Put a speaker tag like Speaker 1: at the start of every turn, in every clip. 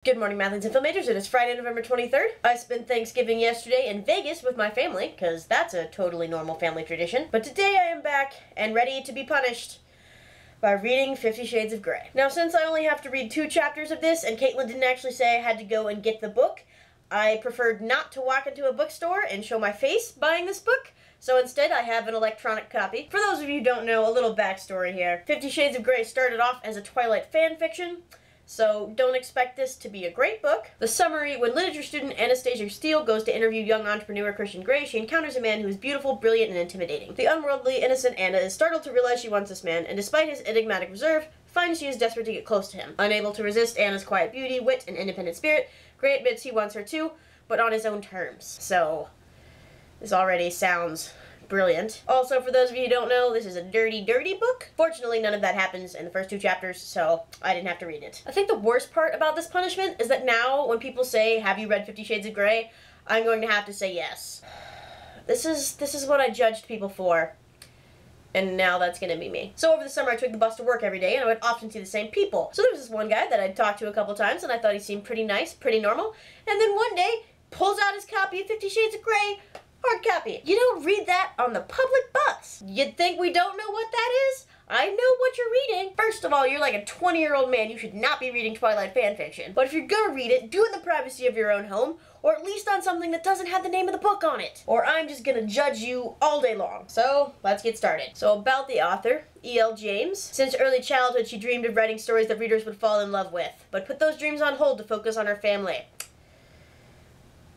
Speaker 1: Good morning, Mathletes and Film Majors. It is Friday, November 23rd. I spent Thanksgiving yesterday in Vegas with my family, because that's a totally normal family tradition. But today I am back and ready to be punished by reading 50 Shades of Grey. Now, since I only have to read 2 chapters of this, and Caitlin didn't actually say I had to go and get the book, I preferred not to walk into a bookstore and show my face buying this book. So instead, I have an electronic copy. For those of you who don't know, a little backstory here. 50 Shades of Grey started off as a Twilight fan fiction, so don't expect this to be a great book. The summary: when literature student Anastasia Steele goes to interview young entrepreneur Christian Grey, she encounters a man who is beautiful, brilliant, and intimidating. The unworldly, innocent Anna is startled to realize she wants this man, and despite his enigmatic reserve, finds she is desperate to get close to him. Unable to resist Anna's quiet beauty, wit, and independent spirit, Grey admits he wants her too, but on his own terms. So, this already sounds brilliant. Also, for those of you who don't know, this is a dirty, dirty book. Fortunately, none of that happens in the first 2 chapters, so I didn't have to read it. I think the worst part about this punishment is that now, when people say, have you read 50 Shades of Grey, I'm going to have to say yes. This is what I judged people for, and now that's gonna be me. So over the summer, I took the bus to work every day, and I would often see the same people. So there was this one guy that I'd talked to a couple times, and I thought he seemed pretty nice, pretty normal, and then one day, pulls out his copy of 50 Shades of Grey, hard copy. You don't read that on the public bus. You'd think we don't know what that is? I know what you're reading. First of all, you're like a 20-year-old man. You should not be reading Twilight fanfiction. But if you're gonna read it, do it in the privacy of your own home, or at least on something that doesn't have the name of the book on it. Or I'm just gonna judge you all day long. So, let's get started. So, about the author, E.L. James. Since early childhood, she dreamed of writing stories that readers would fall in love with, but put those dreams on hold to focus on her family.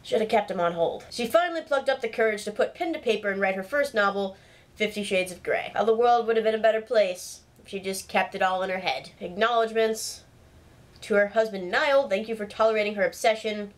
Speaker 1: Should have kept him on hold. She finally plucked up the courage to put pen to paper and write her first novel, 50 Shades of Grey. How the world would have been a better place if she just kept it all in her head. Acknowledgements to her husband Niall. Thank you for tolerating her obsession.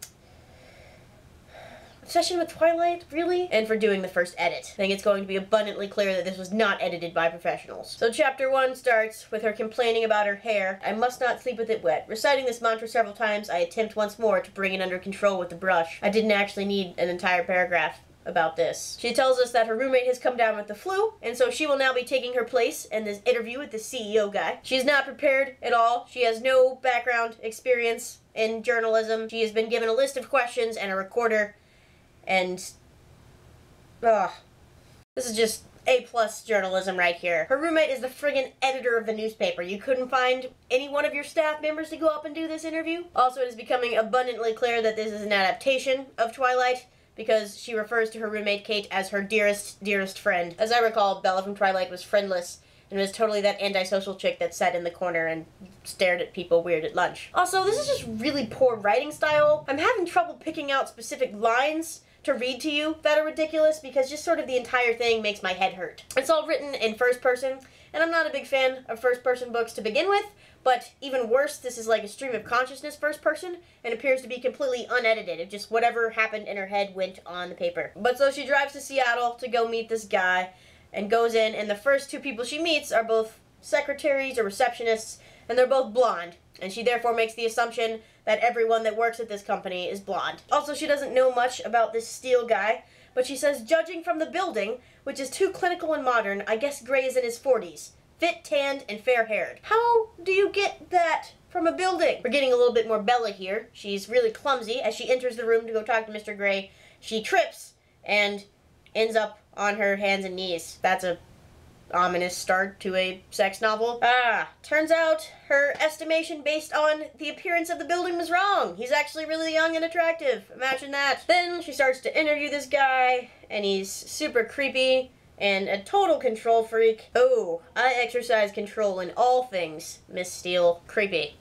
Speaker 1: Obsession with Twilight? Really? And for doing the first edit. I think it's going to be abundantly clear that this was not edited by professionals. So chapter 1 starts with her complaining about her hair. I must not sleep with it wet. Reciting this mantra several times, I attempt once more to bring it under control with the brush. I didn't actually need an entire paragraph about this. She tells us that her roommate has come down with the flu, and so she will now be taking her place in this interview with the CEO guy. She is not prepared at all. She has no background experience in journalism. She has been given a list of questions and a recorder. And, this is just A+ journalism right here. Her roommate is the friggin' editor of the newspaper. You couldn't find any one of your staff members to go up and do this interview? Also, it is becoming abundantly clear that this is an adaptation of Twilight, because she refers to her roommate Kate as her dearest, dearest friend. As I recall, Bella from Twilight was friendless, and was totally that antisocial chick that sat in the corner and stared at people weird at lunch. Also, this is just really poor writing style. I'm having trouble picking out specific lines to read to you that are ridiculous, because just sort of the entire thing makes my head hurt. It's all written in first person, and I'm not a big fan of first person books to begin with, but even worse, this is like a stream of consciousness first person, and appears to be completely unedited. If just whatever happened in her head went on the paper. But so she drives to Seattle to go meet this guy, and goes in, and the first 2 people she meets are both secretaries or receptionists, and they're both blonde, and she therefore makes the assumption that everyone that works at this company is blonde. Also, she doesn't know much about this Steele guy, but she says, judging from the building, which is too clinical and modern, I guess Grey is in his 40s. Fit, tanned, and fair-haired. How do you get that from a building? We're getting a little bit more Bella here. She's really clumsy. As she enters the room to go talk to Mr. Grey, she trips and ends up on her hands and knees. That's a ominous start to a sex novel. Turns out her estimation based on the appearance of the building was wrong. He's actually really young and attractive. Imagine that. Then she starts to interview this guy, and he's super creepy and a total control freak. Oh, I exercise control in all things, Miss Steele. Creepy.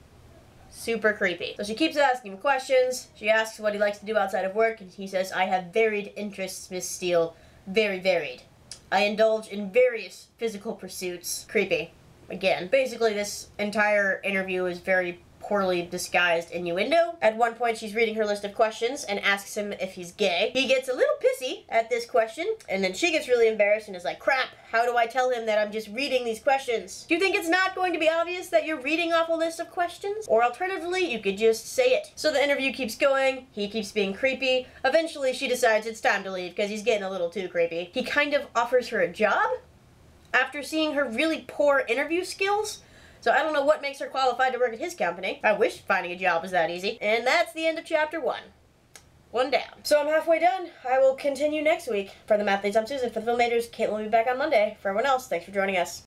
Speaker 1: Super creepy. So she keeps asking him questions. She asks what he likes to do outside of work, and he says, I have varied interests, Miss Steele. Very varied. I indulge in various physical pursuits. Creepy. Again. Basically, this entire interview is very poorly disguised innuendo. At one point, she's reading her list of questions and asks him if he's gay. He gets a little pissy at this question, and then she gets really embarrassed and is like, crap, how do I tell him that I'm just reading these questions? Do you think it's not going to be obvious that you're reading off a list of questions? Or alternatively, you could just say it. So the interview keeps going, he keeps being creepy. Eventually, she decides it's time to leave because he's getting a little too creepy. He kind of offers her a job after seeing her really poor interview skills. So I don't know what makes her qualified to work at his company. I wish finding a job was that easy. And that's the end of chapter 1. One down. So I'm halfway done. I will continue next week. For the Mathletes, I'm Susan. For the Filmmakers, Caitlin will be back on Monday. For everyone else, thanks for joining us.